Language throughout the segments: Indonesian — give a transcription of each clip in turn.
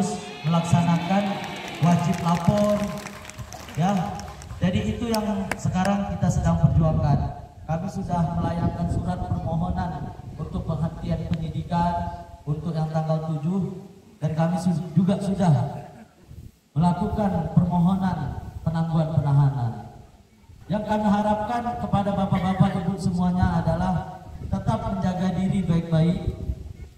harus melaksanakan wajib lapor, ya. Jadi itu yang sekarang kita sedang perjuangkan. Kami sudah melayangkan surat permohonan untuk penghentian penyidikan untuk yang tanggal 7, dan kami juga sudah melakukan permohonan penangguhan penahanan. Yang kami harapkan kepada bapak-bapak ibu semuanya adalah tetap menjaga diri baik-baik,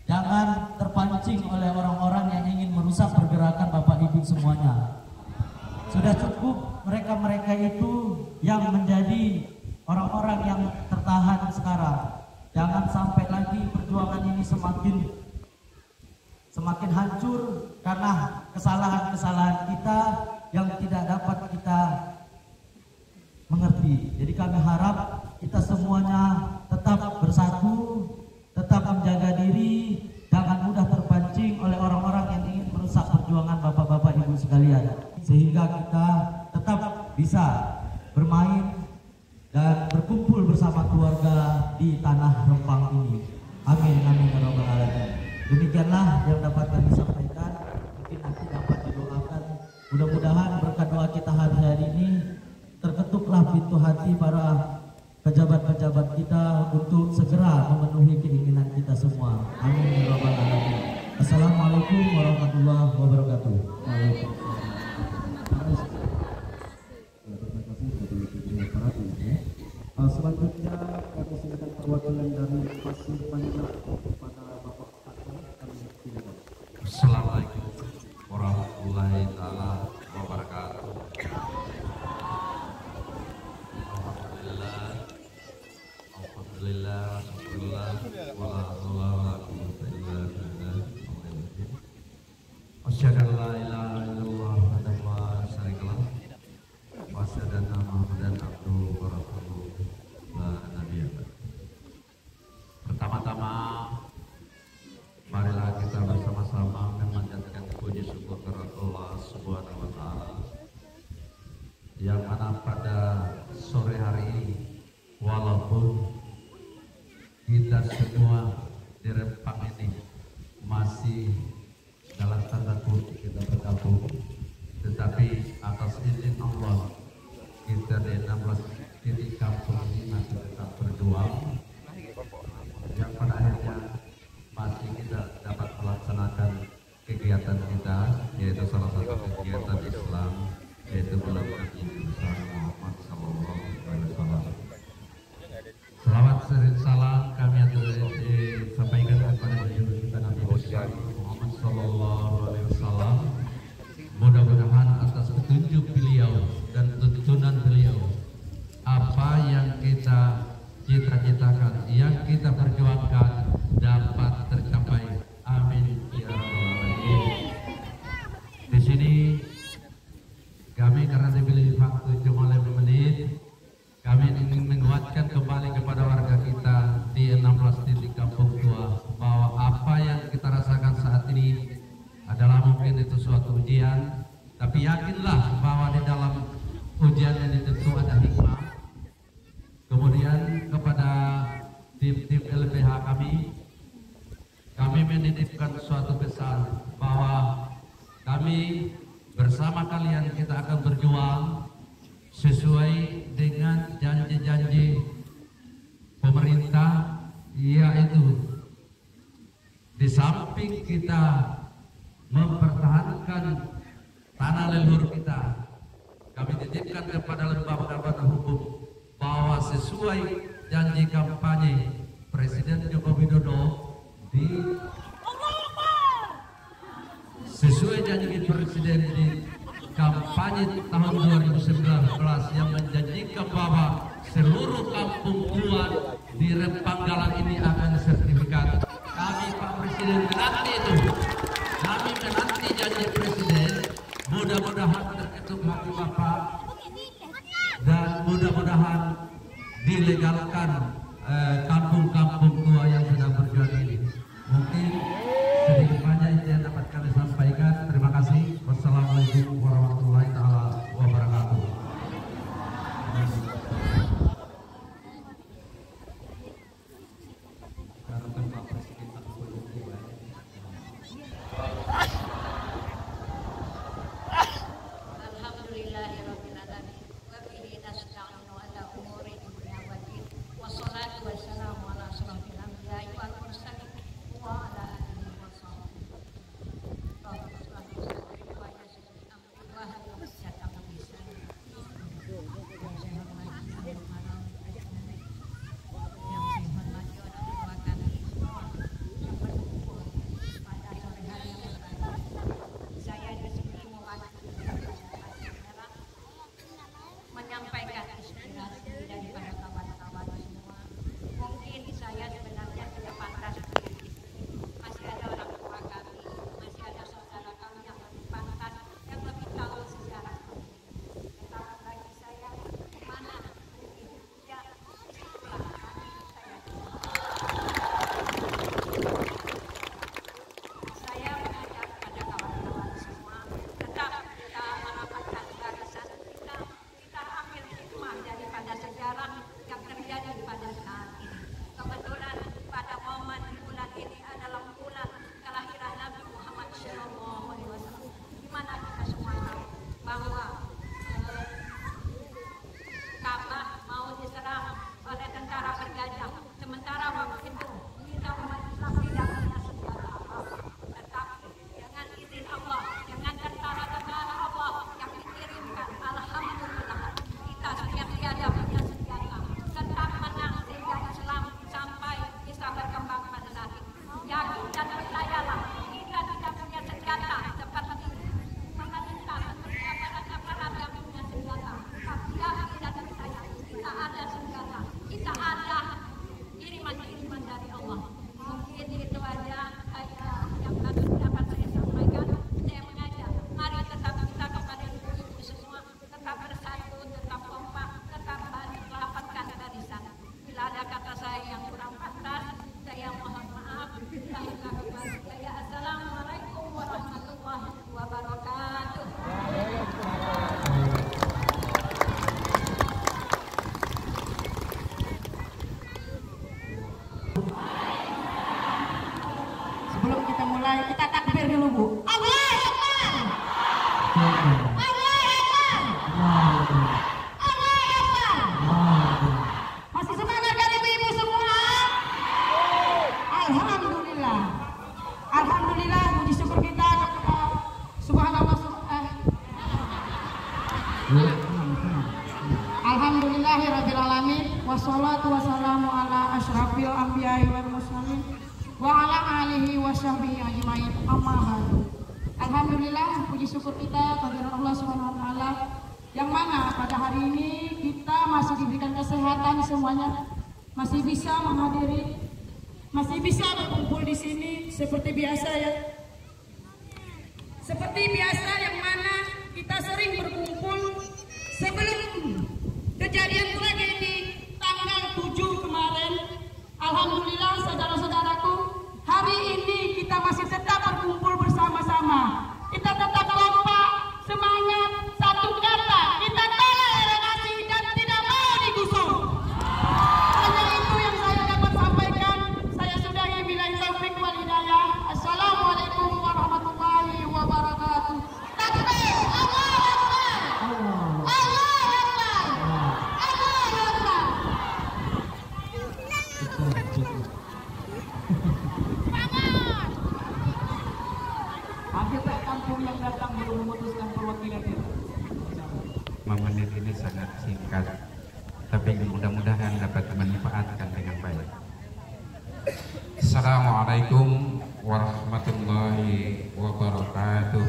jangan terpancing oleh orang-orang yang ingin merusak pergerakan bapak ibu semuanya. Sudah cukup mereka-mereka itu yang menjadi orang-orang yang tertahan sekarang. Jangan sampai lagi perjuangan ini semakin hancur karena kesalahan-kesalahan kita yang tidak dapat kita mengerti. Jadi kami harap kita semuanya tetap bersatu, tetap menjaga diri, jangan mudah terpancing oleh orang-orang yang ingin merusak perjuangan bapak-bapak ibu sekalian, sehingga kita tetap bisa bermain dan berkumpul bersama keluarga di tanah Rempang ini. Amin amin ya rabbal alamin. Demikianlah yang dapat kami sampaikan. Mungkin nanti dapat didoakan. Mudah-mudahan berkat doa kita hari ini terketuklah pintu hati para pejabat-pejabat kita untuk segera memenuhi keinginan kita semua. Amin ya rabbal alamin. Assalamualaikum warahmatullahi wabarakatuh. Selanjutnya kami silakan perwakilan dari Pasir Panjang kepada Bapak Akbar. Assalamualaikum warahmatullahi taala wabarakatuh. Alhamdulillah, alhamdulillah, wala haula wala quwwata illa billah. Asyhadu an la ilaha illallah wahdahu la syarika lah wa asyhadu anna Muhammadan abduhu wa rasuluh la nabiyya ba'd. Pertama-tama marilah kita bersama-sama memanjatkan puji syukur kepada Allah Subhanahu wa taala yang mana pada sore hari ini, walaupun kita semua di Rempang ini masih dalam tanda kutip kita bergabung, tetapi atas izin Allah kita di 16 titik kampung ini masih tetap berjuang, yang pada akhirnya masih kita dapat melaksanakan kegiatan kita, yaitu salah satu kegiatan Islam, yaitu bulan Nabi Muhammad SAW. Selawat serta salam kami sampaikan kepada junjungan kita Nabi Muhammad SAW. Mudah-mudahan atas petunjuk beliau dan tuntunan beliau, apa yang kita cita-citakan, yang kita perjuangkan dapat tercapai. Amin ya rabbal alamin. Di sini kami karena diberi waktu cuma 5 menit, kami ingin menguatkan kembali kepada warga kita di 16 titik kampung tua bahwa apa yang kita rasakan saat ini adalah mungkin itu suatu ujian, tapi yakinlah bahwa di dalam ujian ini tentu ada hikmah. Kemudian kepada tim-tim LBH kami menitipkan suatu pesan bahwa kami bersama kalian kita akan berjuang sesuai dengan janji-janji pemerintah, yaitu di samping kita mempertahankan tanah leluhur kita, kami titipkan kepada lembaga hukum bahwa sesuai janji kampanye Presiden Joko Widodo sesuai janji Presiden di kampanye tahun 2019 yang menjanjikan bahwa seluruh kampung tua di Rempang Galang ini akan sertifikat. Kami Pak Presiden menanti itu, kami menanti janji Presiden. Mudah-mudahan terketuk hati Bapak dan mudah-mudahan dilegalkan kampung-kampung tua yang sedang berjuang ini. Mungkin sedikit banyak itu yang dapat kami sampaikan. Terima kasih. Wassalamualaikum warahmatullahi taala wabarakatuh. anbiya'i wal mursalin wa ala alihi wa sahbihi ajmain. Amma ba'du. Alhamdulillah, puji syukur kita kehadirat Allah Subhanahu wa taala yang mana pada hari ini kita masih diberikan kesehatan semuanya, masih bisa menghadiri, masih bisa berkumpul di sini seperti biasa ya. Seperti biasa yang mana kita sering berkumpul sebelum kejadian tragedi tanggal 7 kemarin. Alhamdulillah saudara-saudaraku, hari ini kita masih tetap berkumpul bersama-sama. Kita tetap kompak, semangat, satu kata, kita toleransi dan tidak mau digusur. Hanya itu yang saya dapat sampaikan. Saya sudahi, billahi taufik wal hidayah. Assalamualaikum warahmatullahi wabarakatuh. Takbir, Allahu Akbar. Allahu Akbar. Allahu Akbar. Akhirnya kampung yang datang belum memutuskan perwakilan itu. Menit ini sangat singkat, tapi mudah-mudahan dapat dimanfaatkan dengan baik. Assalamualaikum warahmatullahi wabarakatuh.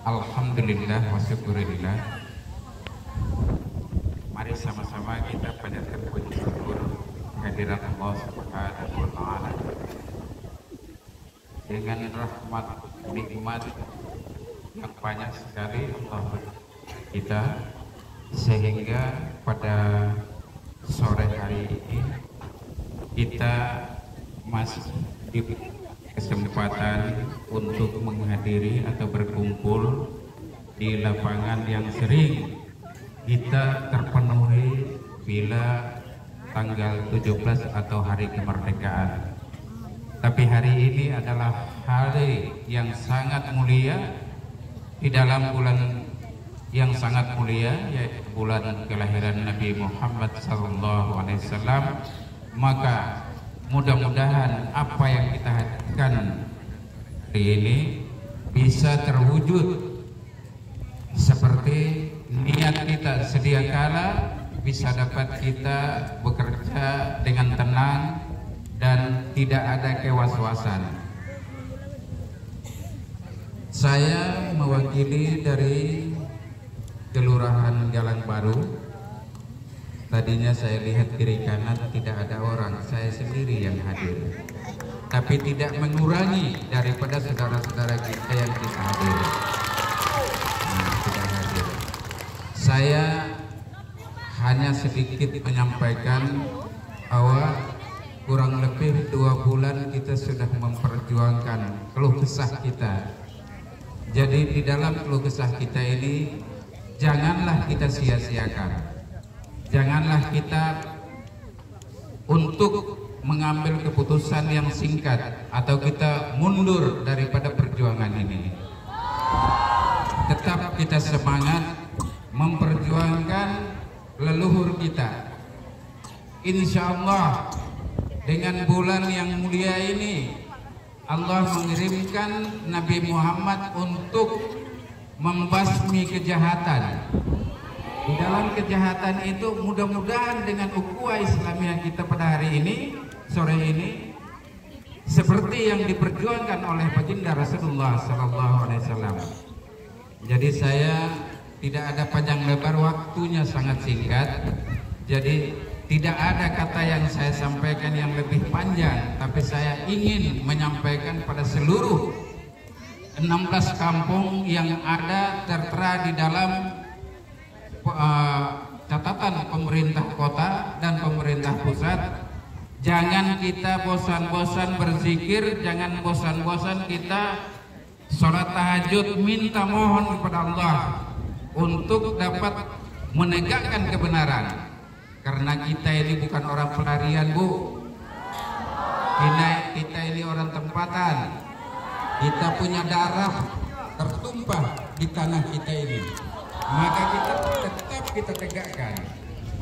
Alhamdulillah wa syukurillah. Mari sama-sama kita panjatkan puji syukur kehadirat Allah Subhanahu wa taala. Dengan rahmat nikmat yang banyak sekali Allah beri kita, sehingga pada sore hari ini kita masih diberi kesempatan untuk menghadiri atau berkumpul di lapangan yang sering kita terpenuhi bila tanggal 17 atau hari kemerdekaan. Tapi hari ini adalah hari yang sangat mulia di dalam bulan yang sangat mulia, yaitu bulan kelahiran Nabi Muhammad SAW. Maka mudah-mudahan apa yang kita hadirkan hari ini bisa terwujud seperti niat kita sedia kala, bisa dapat kita bekerja dengan tenang dan tidak ada kewas-wasan. Saya mewakili dari Kelurahan Galang Baru. Tadinya saya lihat kiri kanan tidak ada orang, saya sendiri yang hadir. Tapi tidak mengurangi daripada saudara-saudara kita yang kita hadir. Tidak hadir. Saya hanya sedikit menyampaikan bahwa kurang lebih 2 bulan kita sudah memperjuangkan keluh kesah kita. Jadi di dalam keluh kesah kita ini janganlah kita sia-siakan. Janganlah kita untuk mengambil keputusan yang singkat atau kita mundur daripada perjuangan ini. Tetap kita semangat memperjuangkan leluhur kita. Insya Allah dengan bulan yang mulia ini Allah mengirimkan Nabi Muhammad untuk membasmi kejahatan. Di dalam kejahatan itu mudah-mudahan dengan ukhuwah Islamiyah kita pada hari ini, sore ini, seperti yang diperjuangkan oleh baginda Rasulullah SAW. Jadi saya tidak ada panjang lebar, waktunya sangat singkat. Jadi tidak ada kata yang saya sampaikan yang lebih panjang, tapi saya ingin menyampaikan pada seluruh 16 kampung yang ada tertera di dalam catatan pemerintah kota dan pemerintah pusat. Jangan kita bosan-bosan berzikir, jangan bosan-bosan kita sholat tahajud, minta mohon kepada Allah untuk dapat menegakkan kebenaran. Karena kita ini bukan orang pelarian, Bu. Kita ini orang tempatan. Kita punya darah tertumpah di tanah kita ini. Maka kita tetap kita tegakkan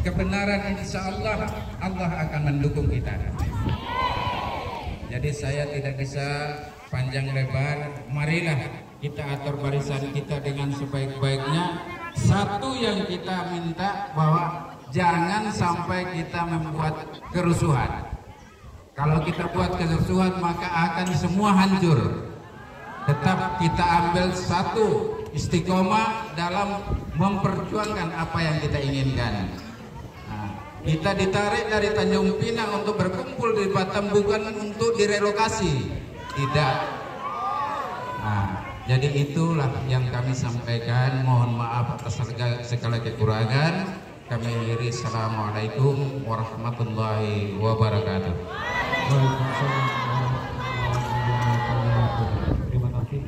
kebenaran. Insya Allah Allah akan mendukung kita. Jadi saya tidak bisa panjang lebar. Marilah kita atur barisan kita dengan sebaik-baiknya. satu yang kita minta bahwa jangan sampai kita membuat kerusuhan. Kalau kita buat kerusuhan maka akan semua hancur. Tetap kita ambil satu istiqomah dalam memperjuangkan apa yang kita inginkan. Nah, kita ditarik dari Tanjung Pinang untuk berkumpul di Batam bukan untuk direlokasi, tidak. Nah, jadi itulah yang kami sampaikan. Mohon maaf atas segala kekurangan. Kami akhiri. Assalamualaikum warahmatullahi wabarakatuh. Terima kasih.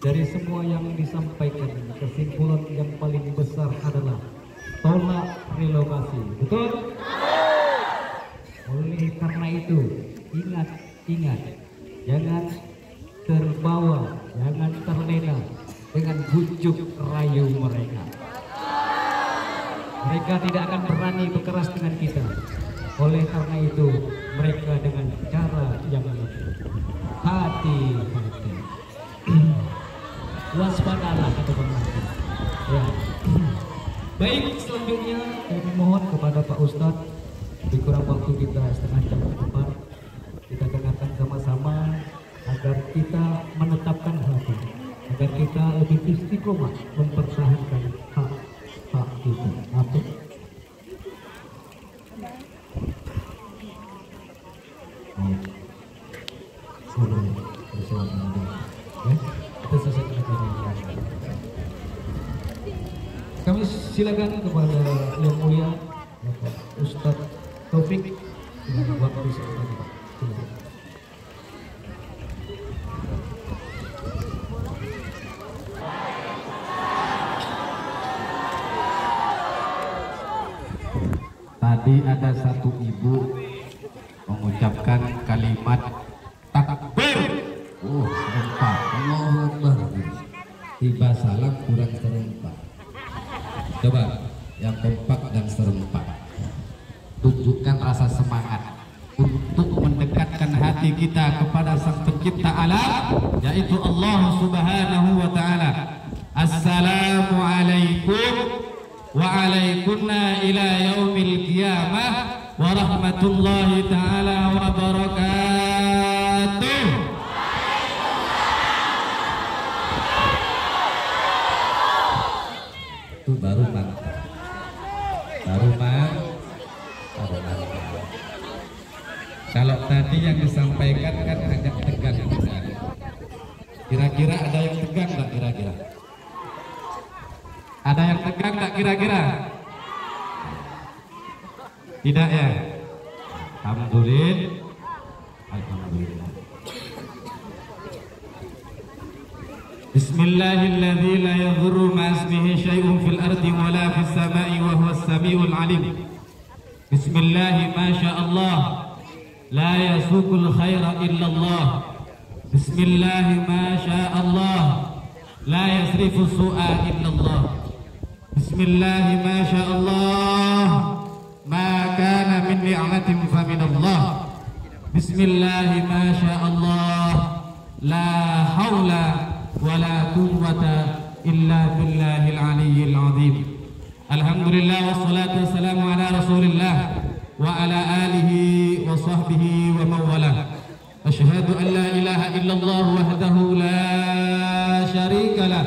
Dari semua yang disampaikan, kesimpulan yang paling besar adalah tolak relokasi. Betul? Oleh karena itu, ingat, jangan terbawa, jangan terlena dengan bujuk rayu mereka. Mereka tidak akan berani berkeras dengan kita. Oleh karena itu, mereka dengan cara yang hati-hati. Waspadalah kata Bang Nafi. Ya. Baik, selanjutnya kami mohon kepada Pak Ustadz, lebih kurang waktu kita setengah jam ke depan, kita dengarkan sama-sama agar kita menetapkan hati, agar kita lebih istiqomah mempertahankan hak kita. Apa? Kami silakan kepada Yang Mulia Bapak Ustadz Taufik dengan waktu sebentar, Pak. Silakan. Tadi ada satu ibu mengucapkan kalimat takbir. Serempak. Allahu Akbar. Tiba salam kurang serempak. Coba yang kompak dan serempak. Tunjukkan rasa semangat untuk mendekatkan hati kita kepada Sang Pencipta alam, yaitu Allah Subhanahu wa taala. Assalamualaikum wa alaikunna ila yaumil qiyamah wa rahmatullahi taala wa barakatuh. Itu baru mantap. Baru mantap. Kalau tadi yang disampaikan kan agak tegang. Kira-kira ada yang tegang nggak kira-kira? Ada yang tegang nggak kira-kira? Tidak ya? Alhamdulillah. Alhamdulillah. Bismillahilladzi la yadhurru ma'asmihi syai'un fil ardi wa la fis sama'i wa huwas sami'ul 'alim. Bismillah ma sya'allah la yasuqul khaira illallah. Bismillah ma sya'allah la yasrifu su'a illallah. Bismillah ma sya'allah ma kana min ni'matin fa min Allah. Bismillah ma sya'allah la haula wa la quwwata illa billahil aliyyil azim. Alhamdulillah wassalatu wassalamu ala Rasulillah wa ala alihi wa sahbihi wa mawalah. Asyhadu an la ilaha illallah wahdahu la syarika lah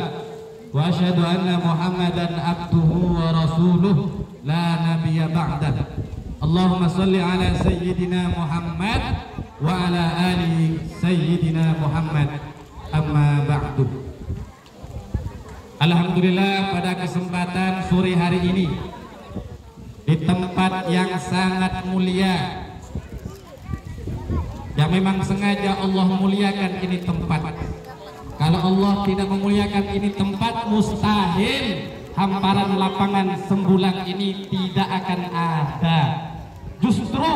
wa asyhadu anna Muhammadan abduhu wa rasuluh la nabiyya ba'dah. Allahumma salli ala sayyidina Muhammad wa ala ali sayyidina Muhammad. Amma ba'du. Alhamdulillah, pada kesempatan sore hari ini di tempat yang sangat mulia, yang memang sengaja Allah muliakan ini tempat. Kalau Allah tidak memuliakan ini tempat, mustahil hamparan lapangan Sembulang ini tidak akan ada. Justru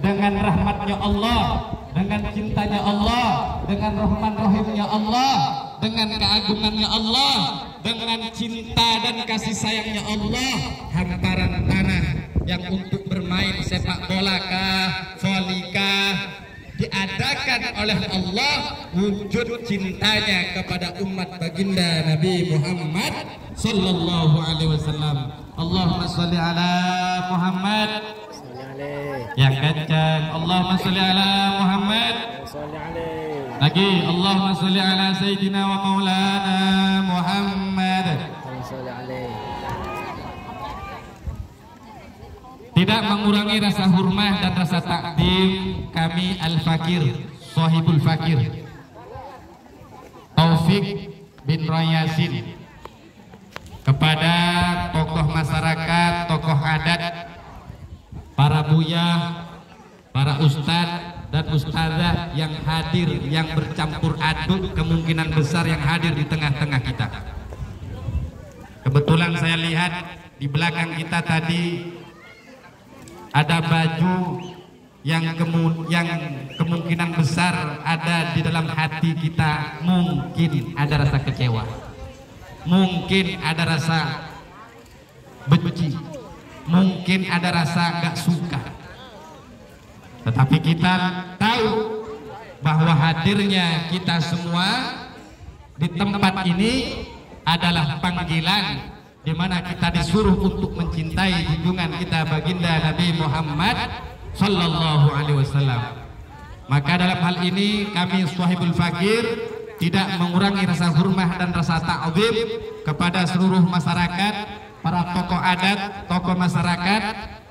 dengan rahmatnya Allah, dengan cintanya Allah, dengan rahman rahimnya Allah, dengan keagungannya Allah, dengan cinta dan kasih sayangnya Allah, hamparan tanah yang untuk bermain sepak bola kah, voli kah, diadakan oleh Allah wujud cintanya kepada umat baginda Nabi Muhammad sallallahu alaihi wasallam. Allahumma sholli ala Muhammad. Yang kencang. Allahumma sholli ala Muhammad. Lagi. Allahumma sholli ala Sayyidina wa Maulana Muhammad. Tidak mengurangi rasa hormat dan rasa takdim kami Al-Fakir, Sohibul Fakir Taufik bin Royasin kepada tokoh masyarakat, tokoh adat, para buyah, para ustadz dan ustazah yang hadir, yang bercampur aduk, kemungkinan besar yang hadir di tengah-tengah kita. Kebetulan saya lihat di belakang kita tadi ada baju yang kemungkinan besar ada di dalam hati kita. Mungkin ada rasa kecewa, mungkin ada rasa benci, mungkin ada rasa gak suka. Tetapi kita tahu bahwa hadirnya kita semua di tempat ini adalah panggilan di mana kita disuruh untuk mencintai junjungan kita baginda Nabi Muhammad sallallahu alaihi wasallam. Maka dalam hal ini kami Sohibul Fakir tidak mengurangi rasa hormat dan rasa ta'zim kepada seluruh masyarakat, para tokoh adat, tokoh masyarakat,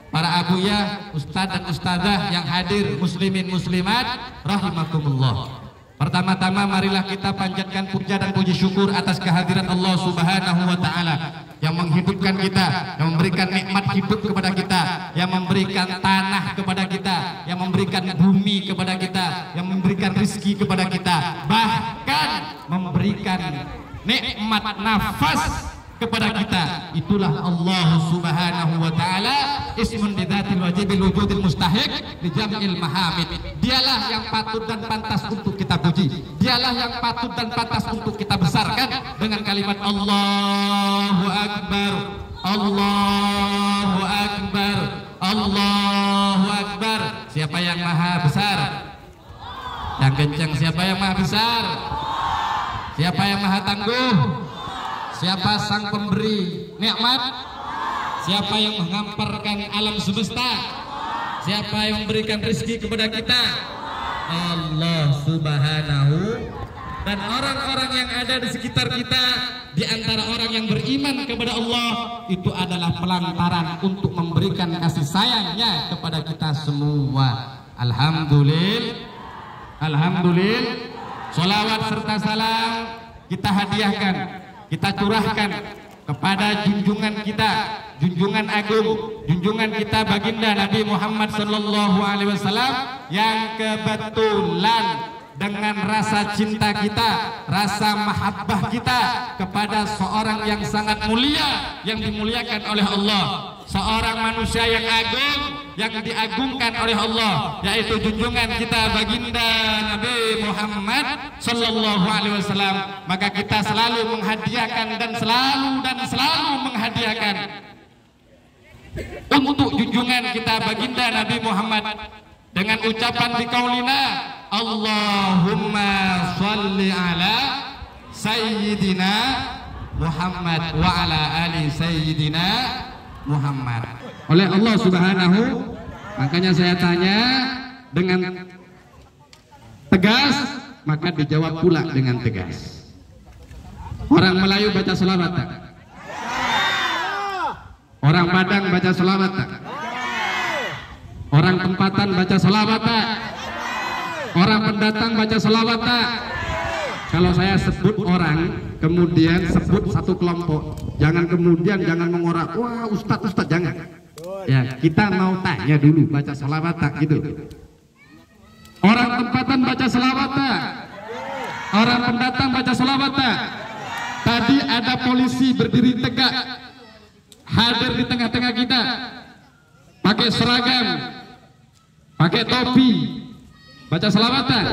para abuyah, ustadz dan ustazah yang hadir, muslimin muslimat rahimakumullah. Pertama-tama marilah kita panjatkan puja dan puji syukur atas kehadiran Allah Subhanahu wa taala yang menghidupkan kita, yang memberikan nikmat hidup kepada kita, yang memberikan tanah kepada kita, yang memberikan bumi kepada kita, yang memberikan rezeki kepada kita, bahkan memberikan nikmat nafas kepada kita. Itulah Allah Subhanahu wa taala, ismun bidzatil wajibil wujudil mustahiq li jam'il mahamid. Dialah yang patut dan pantas untuk kita puji. Dialah yang patut dan pantas untuk kita besarkan dengan kalimat Allahu Akbar, Allahu Akbar, Allahu Akbar. Siapa yang maha besar? Yang kencang. Siapa yang maha besar? Siapa yang maha tangguh? Siapa sang pemberi nikmat? Siapa yang menghamparkan alam semesta? Siapa yang memberikan rezeki kepada kita? Allah Subhanahu. Dan orang-orang yang ada di sekitar kita, di antara orang yang beriman kepada Allah, itu adalah pelantaran untuk memberikan kasih sayangnya kepada kita semua. Alhamdulillah, alhamdulillah. Sholawat serta salam kita hadiahkan, kita curahkan kepada junjungan kita, junjungan agung, junjungan kita baginda Nabi Muhammad sallallahu alaihi wasallam yang kebetulan dengan rasa cinta kita, rasa mahabbah kita kepada seorang yang sangat mulia, yang dimuliakan oleh Allah, seorang manusia yang agung, yang diagungkan oleh Allah, yaitu junjungan kita baginda Nabi Muhammad sallallahu alaihi wasallam. Maka kita selalu menghadiahkan dan selalu menghadiahkan untuk junjungan kita baginda Nabi Muhammad dengan ucapan biqaulina Allahumma sholli ala Sayyidina Muhammad wa ala ali Sayyidina Muhammad. Oleh Allah Subhanahu, makanya saya tanya dengan tegas, maka dijawab pula dengan tegas. Orang Melayu baca selawat tak? Orang Padang baca selawat tak? Orang tempatan baca selawat tak? Orang pendatang baca selawat tak? Kalau saya sebut orang, kemudian sebut satu kelompok, jangan kemudian jangan mengorak, wah ustadz jangan. Ya, kita mau tanya dulu baca selawat tak gitu. Orang tempatan baca selawat tak? Orang pendatang baca selawat tak? Tadi ada polisi berdiri tegak, hadir di tengah-tengah kita, pakai seragam, pakai topi, baca selawat tak?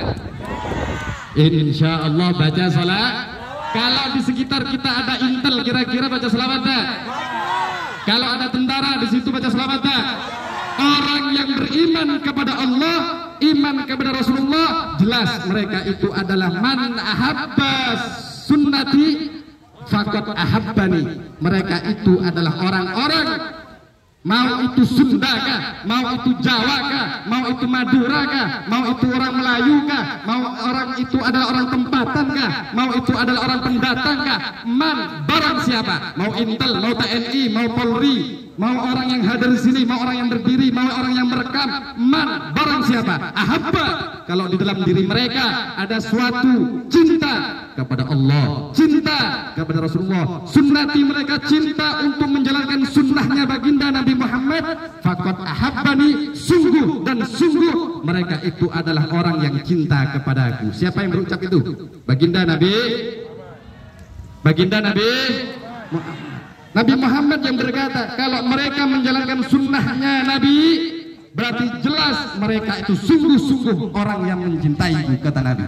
Insya Allah baca salat. Kalau di sekitar kita ada intel kira-kira baca selawat tak? Kalau ada tentara di situ baca selawat tak? Orang yang beriman kepada Allah, iman kepada Rasulullah, jelas mereka itu adalah man ahabba sunnati faqad ahabbani. Mereka itu adalah orang-orang, mau itu Sunda kah, mau itu Jawa kah, mau itu Madura kah, mau itu orang Melayu kah, mau orang itu adalah orang tempatan kah, mau itu adalah orang pendatang kah, man, barang siapa, mau Intel, mau TNI, mau Polri, mau orang yang hadir di sini, mau orang yang berdiri, mau orang yang merekam, man, barang siapa, ahabba, kalau di dalam diri mereka ada suatu cinta kepada Allah, cinta kepada Rasulullah, sunnati, mereka cinta untuk menjalankan sunnahnya baginda Nabi Muhammad, faqad ahabbani, sungguh dan sungguh mereka itu adalah orang yang cinta kepadaku. Siapa yang berucap itu? Baginda Nabi Muhammad yang berkata, kalau mereka menjalankan sunnahnya Nabi, berarti jelas mereka itu sungguh-sungguh orang yang mencintaiku, kata Nabi.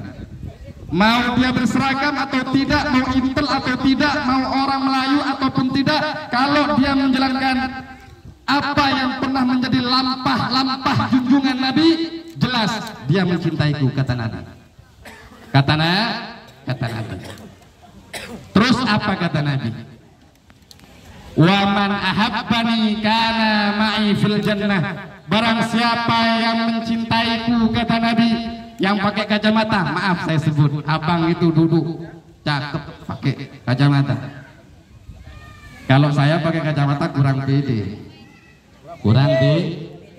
Mau dia berseragam atau tidak, mau Intel atau tidak, mau orang Melayu ataupun tidak, kalau dia menjalankan apa yang pernah menjadi lampah junjungan Nabi, jelas dia mencintaiku, kata Nabi. Kata Nabi. Terus apa kata Nabi? Wa man ahabbani kana ma'i fil jannah. Barang siapa yang mencintaiku, kata Nabi, yang pakai kacamata, maaf saya sebut, abang itu duduk cakep pakai kacamata. Kalau saya pakai kacamata kurang pede.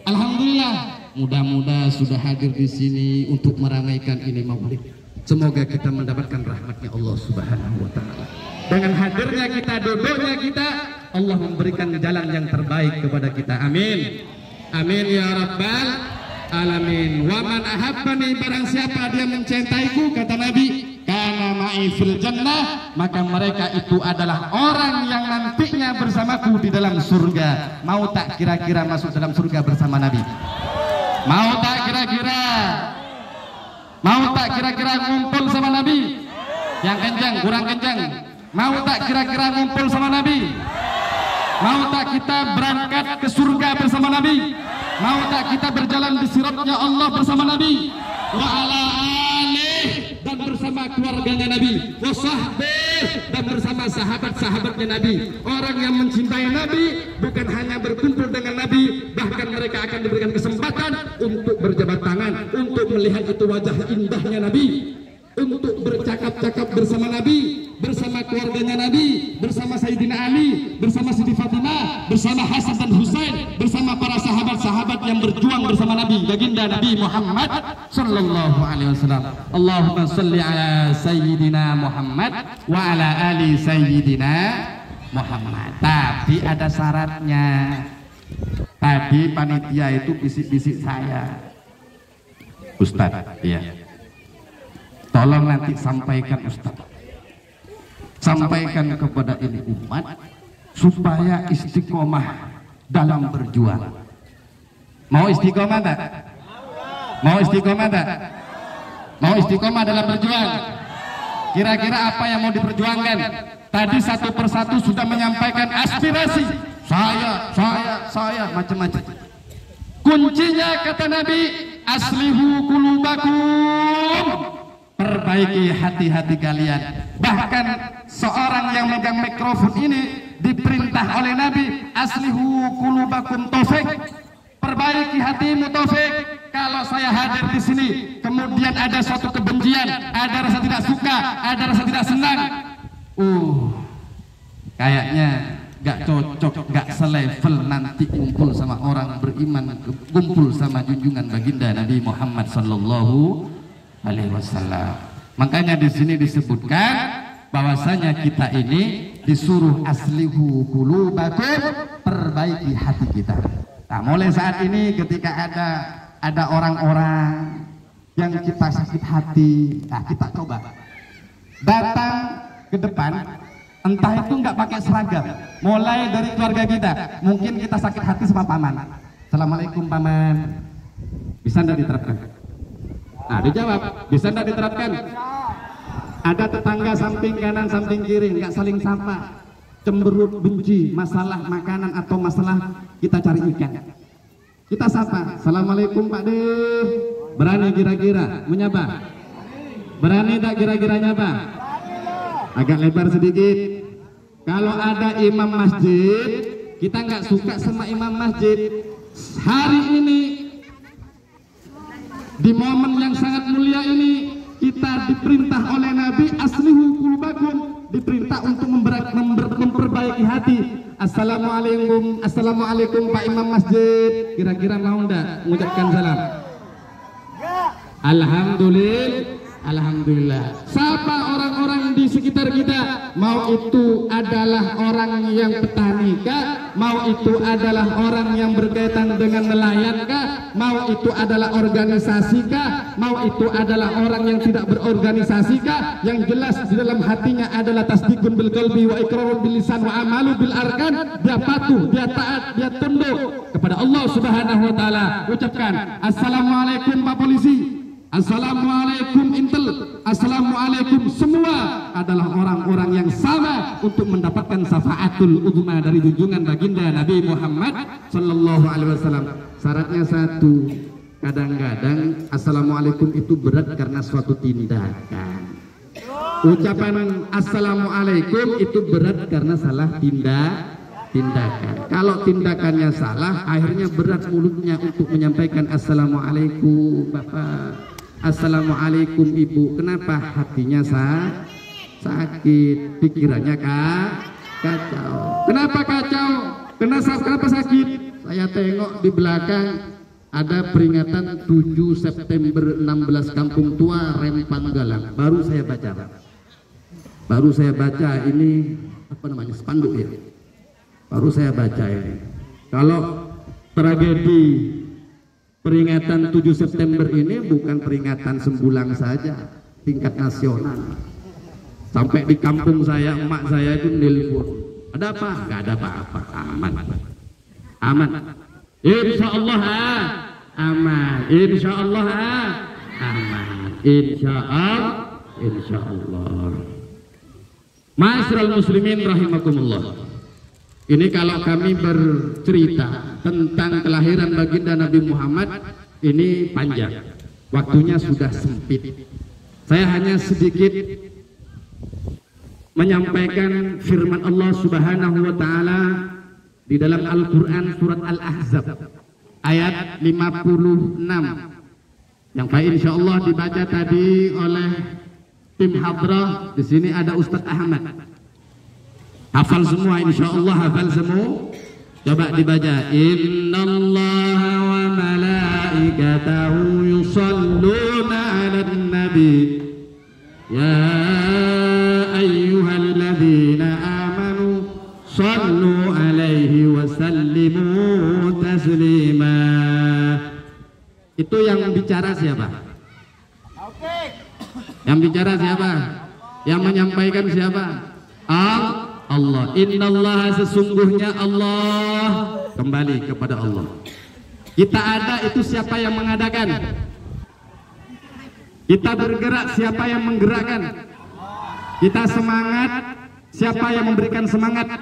Alhamdulillah, mudah-mudahan sudah hadir di sini untuk meramaikan ini maulid. Semoga kita mendapatkan rahmatnya Allah Subhanahu wa taala. Dengan hadirnya kita, duduknya kita, Allah memberikan jalan yang terbaik kepada kita. Amin. Amin ya rabbal alamin. Wa man ahabbani, barang siapa dia mencintaiku, kata Nabi, kana ma'i fil jannah, maka mereka itu adalah orang yang nantinya bersamaku di dalam surga. Mau tak kira-kira masuk dalam surga bersama Nabi? Mau tak kira-kira? Mau tak kira-kira ngumpul sama Nabi? Yang kencang, kurang kencang. Mau tak kira-kira ngumpul sama Nabi? Mau tak kita berangkat ke surga bersama Nabi? Mau tak kita berjalan di siratnya Allah bersama Nabi? Wa ala alih, dan bersama keluarganya Nabi, wa sahbih, dan bersama sahabat-sahabatnya Nabi. Orang yang mencintai Nabi bukan hanya berkumpul dengan Nabi, bahkan mereka akan diberikan kesempatan untuk berjabat tangan, untuk melihat itu wajah indahnya Nabi, untuk bercakap-cakap bersama Nabi, bersama keluarganya Nabi, bersama Sayyidina Ali, bersama Siti Fatimah, bersama Hasan dan Husain, bersama para sahabat-sahabat yang berjuang bersama Nabi, baginda Nabi Muhammad sallallahu alaihi wasallam. Allahumma salli ala Sayyidina Muhammad wa ala ali Sayyidina Muhammad. Tapi ada syaratnya. Tadi panitia itu bisik-bisik saya, Ustaz, iya, tolong nanti sampaikan Ustaz, sampaikan kepada ini umat supaya istiqomah dalam berjuang. Mau istiqomah tak? Mau istiqomah tak? Mau istiqomah dalam berjuang? Kira-kira apa yang mau diperjuangkan? Tadi satu persatu sudah menyampaikan aspirasi, saya macam-macam. Kuncinya kata Nabi, aslihu qulubakum, perbaiki hati-hati kalian. Bahkan seorang yang megang mikrofon ini diperintah oleh Nabi, aslihu qulubakum Taufik, perbaiki hatimu Taufik. Kalau saya hadir di sini kemudian ada suatu kebencian, ada rasa tidak suka, ada rasa tidak senang, kayaknya gak cocok, gak selevel nanti kumpul sama orang beriman, kumpul sama junjungan baginda Nabi Muhammad sallallahu alaihi wasallam. Makanya di sini disebutkan bahwasanya kita ini disuruh aslihu qulubakum, perbaiki hati kita. Nah, mulai saat ini ketika ada orang-orang yang kita sakit hati, nah kita coba datang ke depan, entah itu nggak pakai seragam, mulai dari keluarga kita. Mungkin kita sakit hati sama paman, assalamualaikum paman, bisa nggak diterapkan? Nah dijawab, bisa nggak diterapkan? Ada tetangga samping kanan samping kiri nggak saling sapa, cemberut, benci, masalah makanan atau masalah kita cari ikan, kita sapa, assalamualaikum Pak De, berani kira-kira menyapa? Berani tak kira-kira nyapa? Agak lebar sedikit, Kalau ada imam masjid, kita nggak suka sama imam masjid. Hari ini, di momen yang sangat mulia ini, kita diperintah oleh Nabi aslihu qulubakum, diperintah untuk memperbaiki hati. Assalamualaikum, assalamualaikum Pak Imam Masjid. Kira-kira mau ndak mengucapkan salam? Alhamdulillah. Siapa orang-orang di sekitar kita? Mau itu adalah orang yang petani kah? Mau itu adalah orang yang berkaitan dengan nelayan kah? Mau itu adalah organisasi kah? Mau itu adalah orang yang tidak berorganisasi kah? Yang jelas di dalam hatinya adalah tasdikun bil qalbi wa iqrarun bil lisan wa amalu bil arkan. Dia patuh, dia taat, dia tunduk kepada Allah Subhanahu wa taala. Ucapkan assalamualaikum Pak Polisi, assalamualaikum Intel, assalamualaikum. Semua adalah orang-orang yang sama untuk mendapatkan syafaatul uzma dari junjungan baginda Nabi Muhammad sallallahu alaihi wasallam. Syaratnya satu, kadang-kadang assalamualaikum itu berat karena suatu tindakan. Ucapan assalamualaikum itu berat karena salah tindakan. Kalau tindakannya salah, akhirnya berat mulutnya untuk menyampaikan assalamualaikum Bapak, assalamualaikum Ibu. Kenapa? Hatinya sakit, pikirannya kacau. Kenapa kacau? Kenapa sakit? Saya tengok di belakang ada peringatan 7 September 16 Kampung Tua Rempang Galang. Baru saya baca ini apa namanya, spanduk ya. Baru saya baca ini. Kalau tragedi peringatan 7 September ini bukan peringatan Sembulang saja, tingkat nasional. Sampai di kampung saya, emak saya itu nelpon. Ada apa? Gak ada apa-apa, aman. Insya Allah aman. Insya Allah aman. Insya Allah. Ma'asyiral muslimin rahimakumullah. Ini kalau kami bercerita tentang kelahiran baginda Nabi Muhammad ini panjang, waktunya sudah sempit. Saya hanya sedikit menyampaikan firman Allah Subhanahu wa taala di dalam Al-Qur'an surat Al-Ahzab ayat 56 yang insyaallah dibaca tadi oleh tim hadrah. Di sini ada Ustadz Ahmad. Hafal semua, insyaallah hafal semua. Coba dibaca. Innallaha wa malaikatahu yusalluna 'alan nabi ya ayyuhalladzina amanu sallu 'alaihi wa sallimu taslima. Itu yang bicara siapa? Yang bicara siapa? Yang menyampaikan siapa? Allah. Innallaha, sesungguhnya Allah. Kembali kepada Allah. Kita ada, itu siapa yang mengadakan? Kita bergerak, siapa yang menggerakkan? Kita semangat, siapa yang memberikan semangat?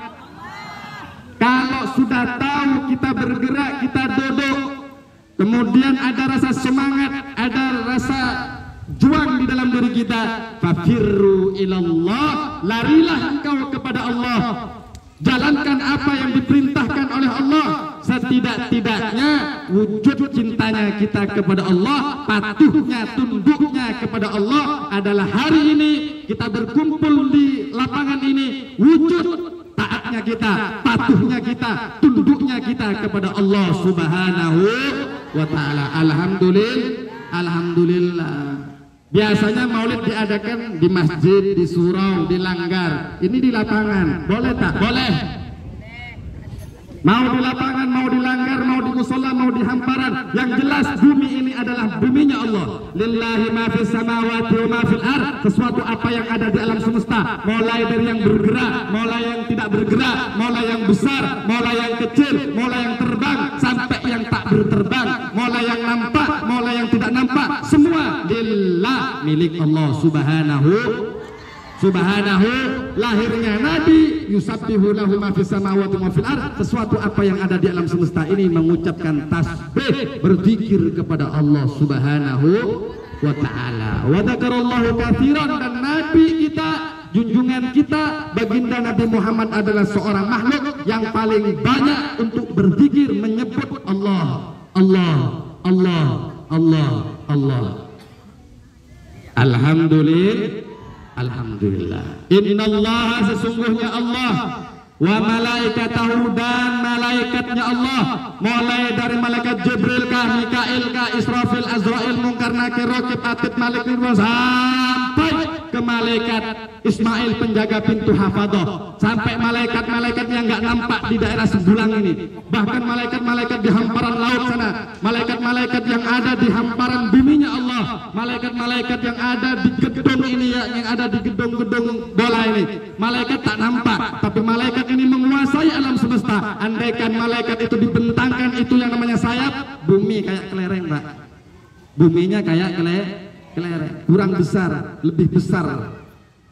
Kalau sudah tahu kita bergerak, kita duduk, kemudian ada rasa semangat, ada rasa juang di dalam diri kita, fafirru ilallah, larilah engkau kepada Allah, jalankan apa yang diperintahkan oleh Allah. Setidak-tidaknya wujud cintanya kita kepada Allah, patuhnya, tunduknya kepada Allah adalah hari ini kita berkumpul di lapangan ini, wujud taatnya kita, patuhnya kita, tunduknya kita kepada Allah Subhanahu wa ta'ala. Alhamdulillah. Biasanya maulid diadakan di masjid, di surau, di langgar. Ini di lapangan. Boleh tak? Boleh. Mau di lapangan, mau di langgar, mau di musola, mau di hamparan. Yang jelas bumi ini adalah buminya Allah. Lillahi ma fis samawati wa ma fil ard. Sesuatu apa yang ada di alam semesta, mulai dari yang bergerak, mulai yang tidak bergerak, mulai yang besar, mulai yang kecil, mulai yang terbang sampai yang tak berterbang, mulai yang nampak, mulai yang tidak nampak, semua lillah, milik Allah Subhanahu. Lahirnya Nabi, yusabbihu lahu ma fis samawati wa fil ard. Sesuatu apa yang ada di alam semesta ini mengucapkan tasbih, berzikir kepada Allah Subhanahu wa ta'ala. Wa dzakarallahu katsiran, dan Nabi kita junjungan kita baginda Nabi Muhammad adalah seorang makhluk yang paling banyak untuk berzikir menyebut Allah, Allah, Allah, Allah, Allah. Alhamdulillah. Innallaha, sesungguhnya Allah, wa malaikatahu, dan malaikatnya Allah, mulai dari malaikat Jibril kah, Mikail kah, Israfil, Azrail, Munkar, Nakir, Raqib, Atid, Malik, sampai ke malaikat Ismail penjaga pintu Hafadah, sampai malaikat-malaikat yang nggak nampak di daerah Sembulang ini, bahkan malaikat-malaikat di hamparan laut sana, malaikat-malaikat yang ada di hamparan buminya Allah, malaikat-malaikat yang ada di gedung ini ya, yang ada di gedung-gedung bola ini, malaikat tak nampak, tapi malaikat ini menguasai alam semesta. Andaikan malaikat itu dibentangkan itu yang namanya sayap, bumi kayak kelereng, Pak. Buminya kayak kelereng, kurang besar, lebih besar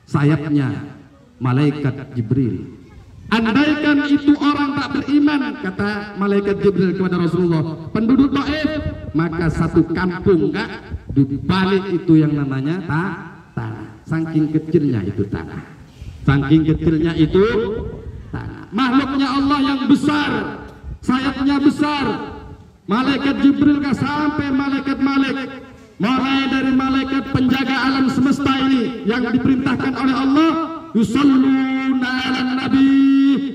sayapnya malaikat Jibril. Andaikan itu orang tak beriman, kata malaikat Jibril kepada Rasulullah, penduduk Taif, maka satu kampung enggak dibalik itu yang namanya tanah. Saking kecilnya itu tanah, saking kecilnya itu tanah. Makhluknya Allah yang besar, sayapnya besar. Malaikat Jibril sampai malaikat Malik, mulai dari malaikat penjaga alam semesta ini yang diperintahkan oleh Allah, yusalluna 'alan nabi,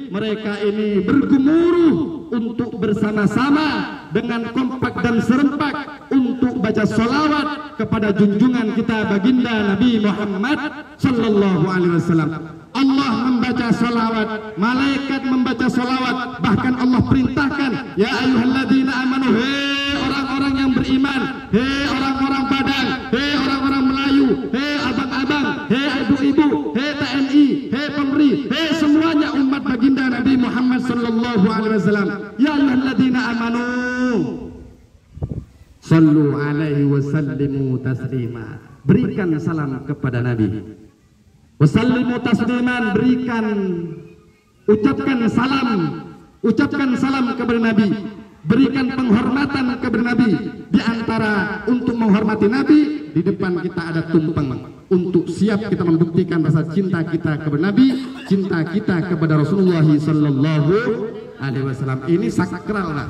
mereka ini bergemuruh untuk bersama-sama dengan kompak dan serempak untuk baca sholawat kepada junjungan kita baginda Nabi Muhammad sallallahu alaihi wasallam. Allah membaca sholawat, malaikat membaca sholawat, bahkan Allah perintahkan, ya ayyuhalladzina amanu, hei orang-orang yang beriman, hei orang-orang Padang, hei orang-orang Melayu, hei abang-abang, hei ibu-ibu, hei TNI, hei Polri, hei semuanya umat baginda Nabi Muhammad sallallahu alaihi wasallam, ya ayyuhalladzina amanu sallu alaihi wasallimu taslima, berikan salam kepada Nabi. Wasallimu tasliman, berikan, ucapkan salam kepada Nabi, berikan penghormatan kepada Nabi. Di antara untuk menghormati Nabi, di depan kita ada tumpeng untuk siap kita membuktikan rasa cinta kita kepada Nabi, cinta kita kepada Rasulullah sallallahu alaihi wasallam. Ini sakral, Pak.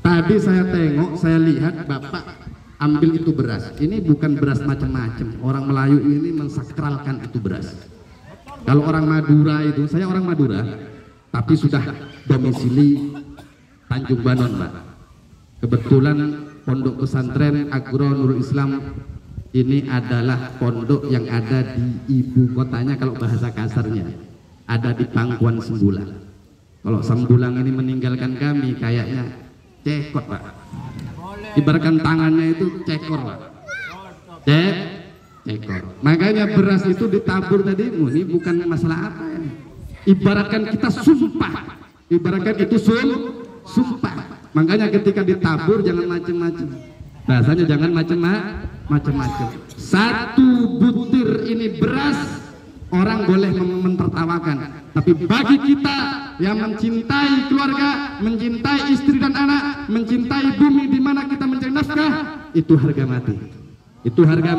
Tadi saya tengok, saya lihat Bapak ambil itu beras. Ini bukan beras macam-macam. Orang Melayu ini mensakralkan itu beras. Kalau orang Madura itu, saya orang Madura, tapi sudah domisili Tanjung Banon, Pak. Kebetulan pondok pesantren Agro Nurul Islam ini adalah pondok yang ada di ibu kotanya, kalau bahasa kasarnya ada di Pangkuan Sembulang. Kalau Sembulang ini meninggalkan kami kayaknya cekot, Pak. Ibaratkan tangannya itu cekor, Pak. Cekor. Makanya beras itu ditabur tadi, ini bukan masalah apa ya. Ibaratkan kita sumpah. Ibaratkan itu sumpah. Makanya ketika ditabur jangan macam-macam. Bahasanya jangan macam-macam. Satu butir ini beras orang boleh mentertawakan, tapi bagi kita yang mencintai keluarga, mencintai istri dan anak, mencintai bumi di mana kita mencari nafkah, itu harga mati. Itu harga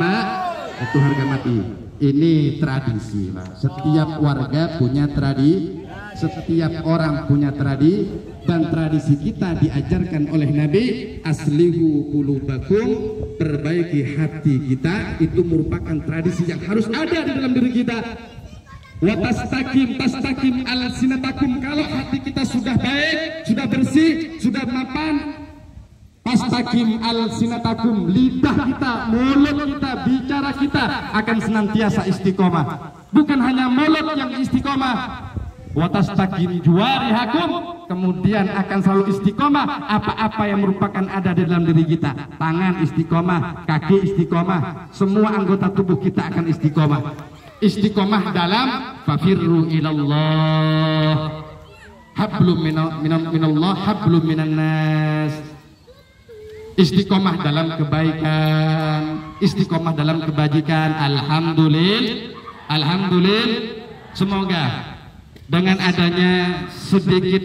mati. Ini tradisi, Pak. Setiap warga punya tradisi, setiap orang punya tradisi, dan tradisi kita diajarkan oleh Nabi, aslihu qulubakum, perbaiki hati kita, itu merupakan tradisi yang harus ada di dalam diri kita. Wa tastakim alsinatakum, kalau hati kita sudah baik, sudah bersih, sudah mapan, tastakim alsinatakum, lidah kita, mulut kita, bicara kita akan senantiasa istiqomah. Bukan hanya mulut yang istiqomah, wa tastakim juwarihakum, kemudian akan selalu istiqomah apa-apa yang merupakan ada di dalam diri kita. Tangan istiqomah, kaki istiqomah, semua anggota tubuh kita akan istiqomah. Istiqomah dalam fafirru ilallah, hablum minallah, hablum minan nas. Istiqomah dalam kebaikan, istiqomah dalam kebajikan. Alhamdulillah. Semoga dengan adanya sedikit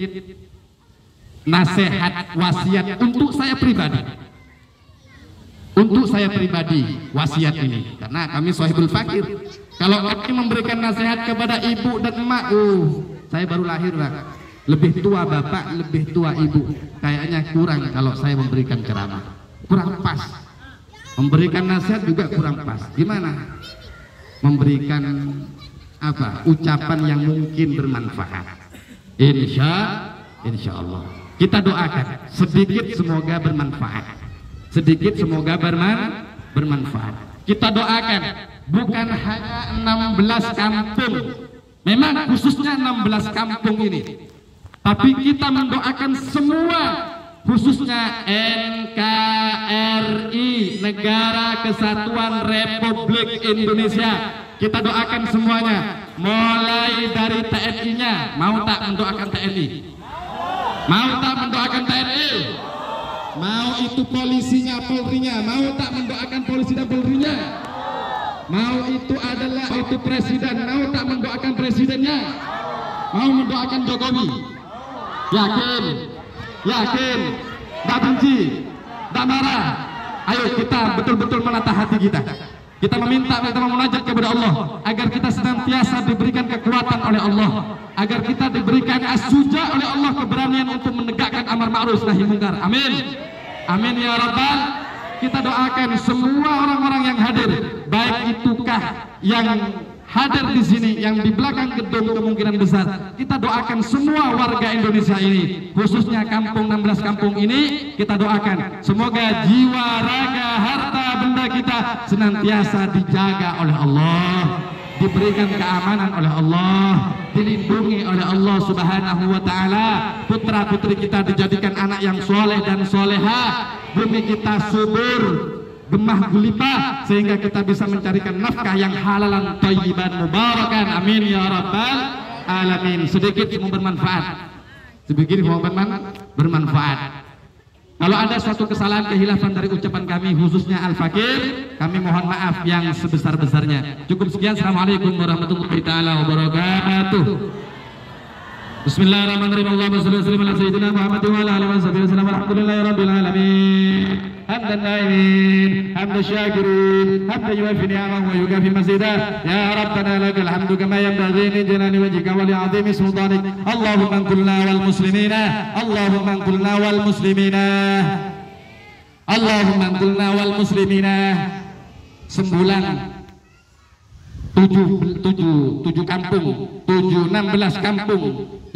nasihat wasiat untuk saya pribadi, untuk saya pribadi wasiat ini, karena kami sahibul fakir. Kalau kami memberikan nasihat kepada ibu dan emak, saya baru lahir lah, lebih tua bapak, lebih tua ibu, kayaknya kurang kalau saya memberikan ceramah, kurang pas. Memberikan nasihat juga kurang pas. Gimana? Memberikan apa? Ucapan yang mungkin bermanfaat. Insya Allah. Kita doakan sedikit semoga bermanfaat. Sedikit semoga bermanfaat. Kita doakan bukan hanya 16 kampung. Memang khususnya 16 kampung ini. Tapi kita mendoakan semua, khususnya NKRI, Negara Kesatuan Republik Indonesia. Kita doakan semuanya, mulai dari TNI-nya. Mau tak mendoakan TNI? Mau tak mendoakan TNI? Mau itu polisinya, Polri-nya? Mau tak mendoakan polisi dan Polri-nya? Mau itu adalah itu presiden, mau tak mendoakan presidennya? Mau mendoakan Jokowi? Yakin, tak benci, tak marah. Ayo kita betul-betul menata hati kita. Kita meminta, kita memunajat kepada Allah agar kita senantiasa diberikan kekuatan oleh Allah, agar kita diberikan as-suja oleh Allah, keberanian untuk menegakkan amar ma'ruf nahi munkar. Amin. Amin ya rabbal. Kita doakan semua orang-orang yang hadir, baik itukah yang hadir di sini, yang di belakang gedung kemungkinan besar. Kita doakan semua warga Indonesia ini, khususnya kampung 16 kampung ini. Kita doakan semoga jiwa, raga, harta benda kita senantiasa dijaga oleh Allah, diberikan keamanan oleh Allah, dilindungi oleh Allah Subhanahu wa ta'ala. Putra putri kita dijadikan anak yang soleh dan soleha, bumi kita subur, gemah gulipah, sehingga kita bisa mencarikan nafkah yang halalan thayyiban mubarakan. Amin ya rabbal alamin. Sedikit mau bermanfaat, sedikit mau bermanfaat. Kalau ada suatu kesalahan, kehilafan dari ucapan kami, khususnya Al-Fakir, kami mohon maaf yang sebesar-besarnya. Cukup sekian. Assalamualaikum warahmatullahi taala wabarakatuh. Bismillahirrahmanirrahim. Allahumma shalli wa sallim ala sayyidina Muhammad wa ala alihi wasallam. Alhamdulillahi rabbil alamin. Hamdan naimin, hamdan syakirin, hamdan yuwafi ni'amahu wa yukafi mazidah. Ya Rabbana lakal hamdu kama yanbaghi li jalali wajhika wa li 'azimi sultanik. Allahumma anqulna wal muslimina, Allahumma anqulna wal muslimina, Allahumma anqulna wal muslimina. Sembulan 7 kampung, 16 kampung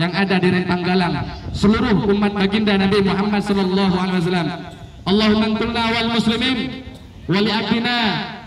yang ada di Rentang Galang, seluruh umat baginda Nabi Muhammad sallallahu alaihi wasallam. Allahumma anqulna wal muslimin wa li abina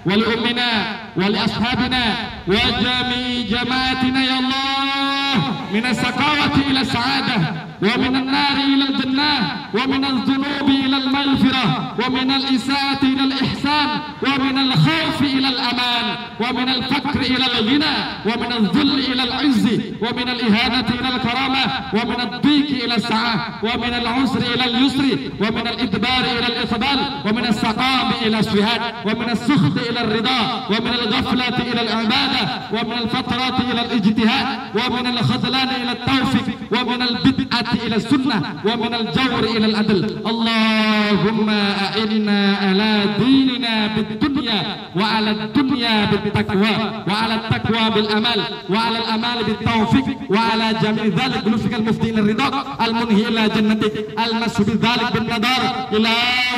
wa li ummina wa li ashabina wa jami'i jamaatina ya Allah, min as-saqawati ila as-sa'adah wa min an-nari ila al-jannah wa min adh-dhunubi ila al-maghfirah wa min al-isaati ila al-ihsan wa min al-khawfi ila al-aman wa min al-faqri ila al-ghina wa min adh-dhulli ila al-'izzi wa min al-ihanati ila al-karamah wa min ad-dhiqi ila as-sa'ah wa min al-'usri ila al-yusri wa min al-idbari ila al-iqbal wa min as-saqami ila as-shihad wa min as-sukhti ila ar-ridha wa min al-ghaflati ila al-'ibadah wa min al-fatrati ila al-ijtihad wa min al-khadlani ila at-tawfiq wa min al-bid'ati ila as-sunnah wa min al-jawri ila al-'adl. Allahumma a'inna ala dinina bid-dunya wa ala ad-dunya bit-taqwa wa ala at-taqwa bil-amal wa ala al-amal bit-tawfiq wa ala jami' dhalik bi-lufzika al-mufdi ila ar-ridha al-munhi ila jannatik al-mashu bi-dhalik bin-nadar ila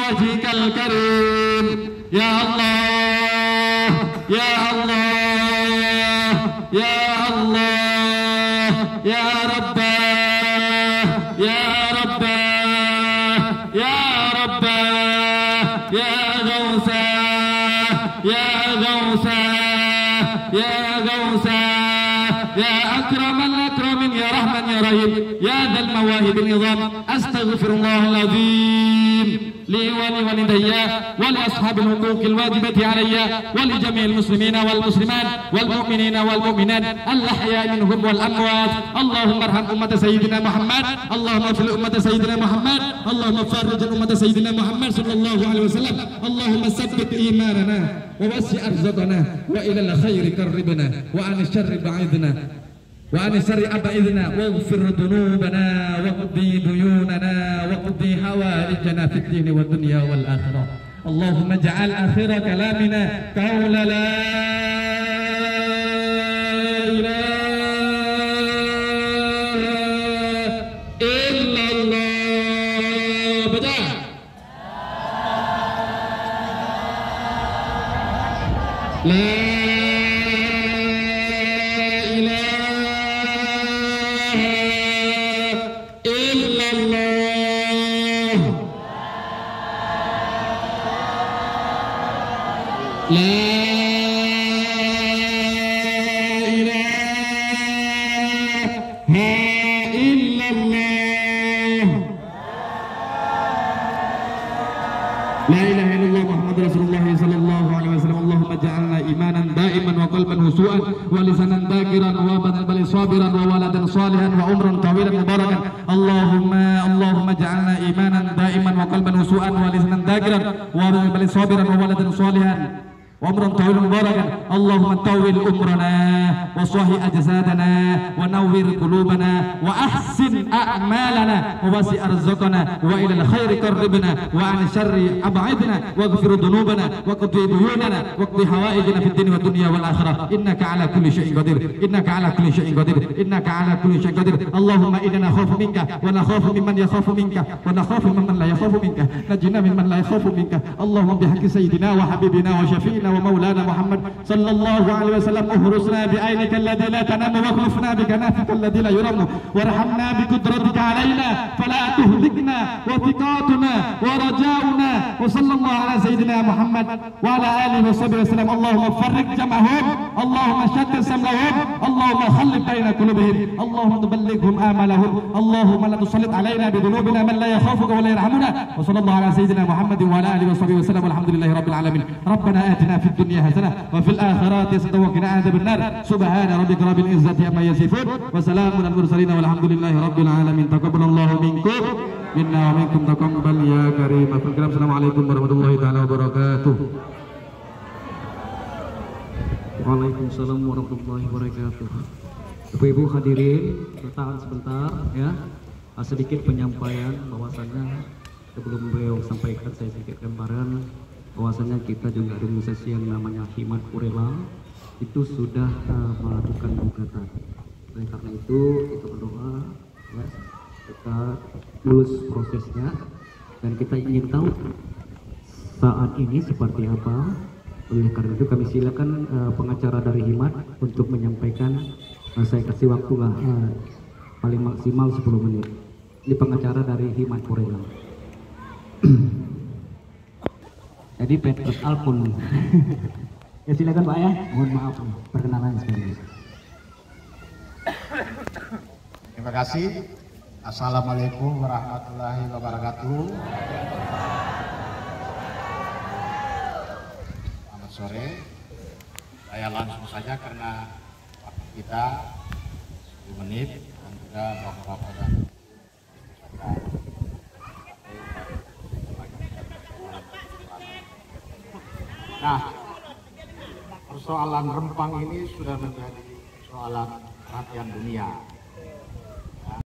wajhika al-karim. Ya Allah, ya Allah, ya Allah, ya Rabbah, ya Rabbah, ya Rabbah, ya Ghawsa, ya Ghawsa, ya Ghawsa, ya Akramal Akramin, ya Rahman ya Rahim, ya Dzal Mawahib al-Nizam. Astaghfirullahal azim li wa li walidayya wa li ashabil huquqil wajibati alayya wa li jami'il muslimina wal muslimat wal mu'minina wal mu'minat al-ahya'i minhum wal amwat. Allahumma arham ummat sayyidina Muhammad, Allahumma fil ummat sayyidina Muhammad, Allahumma farrij ummat sayyidina Muhammad sallallahu alaihi wasallam. Allahumma sabbit imanana wa wasi' arzaqana wa ila al-khairi qarribna wa an syarri ba'idna wa an syarri ab'idna waghfir dhunubana wa qdi duyunana wa qdi hawaijana fid din wad dunya wal akhirah. Allahumma ja'al akhira kalamina qawla la La ilaha illallah Muhammad Rasulullah sallallahu alaihi wasallam. Allahumma ja'alna imanan daiman wa qalban husuan wa lisanan dakiran wa badan sabiran wa waladan salihan wa umran tawilan mubarakan. Allahumma ja'alna imanan daiman wa qalban husuan wa lisanan dakiran wa badan sabiran wa waladan salihan وعمرا طويلا مباركا. اللهم طول عمرنا وصحي أجسادنا ونور قلوبنا وأحسن أعمالنا ووسع أرزقنا وإلى الخير قربنا وعن الشر أبعدنا واغفر ذنوبنا واقض ديوننا واقض حوائجنا في الدنيا والدنيا والآخرة إنك على كل شيء قدير إنك على كل شيء قدير إنك على كل شيء قدير. اللهم إننا نخاف منك ونخاف ممن يخاف منك ونخاف ممن لا يخاف منك. نجنا ممن لا يخاف منك. اللهم بحق سيدنا وحبيبنا وشفينا ومولانا محمد صلى الله عليه وسلم احرسنا بعينك الذي لا تنام واخلفنا بكنافك الذي لا يرم وارحمنا بقدرتك علينا فلا تهلكنا وثقاتنا ورجاؤنا. وصلى الله على سيدنا محمد وعلى اله وصحبه وسلم. اللهم فرق جمعهم اللهم شتت سمعهم اللهم خلف بين قلوبهم اللهم تبلغهم آمالهم. اللهم لا تسلط علينا بذنوبنا من لا يخافك ولا يرحمنا. وصلى الله على سيدنا محمد وعلى اله وصحبه وسلم والحمد لله رب العالمين. ربنا آتنا في الدنيا حسنة وفي الآخرات حسنة وقنا عذاب النار. سبحان ربك رب العزة عما يصفون وسلام على المرسلين والحمد لله رب العالمين. تقبل الله منكم منا ومنكم تقبل يا كريم. السلام عليكم warahmatullahi taala wabarakatuh. Waalaikumsalam warahmatullahi wabarakatuh. Bapak Ibu hadirin, bertahan sebentar ya. Sedikit penyampaian bahwasannya sebelum beliau sampaikan saya sedikit gambaran bahwasanya kita juga ada organisasi yang namanya Himat Purela itu sudah melakukan gugatan. Oleh karena itu kita berdoa ya, kita lulus prosesnya dan kita ingin tahu saat ini seperti apa. Oleh karena itu kami silakan pengacara dari Himat untuk menyampaikan. Saya kasih waktu lah paling maksimal 10 menit. Ini pengacara dari Himat Purela. Jadi Petrus Alpun. Ya silakan Pak ya. Mohon maaf perkenalan sekali. Terima kasih. Assalamualaikum warahmatullahi wabarakatuh. Selamat sore. Saya langsung saja karena waktu kita 10 menit dan juga bapak-bapak dan nah, persoalan Rempang ini sudah menjadi persoalan perhatian dunia.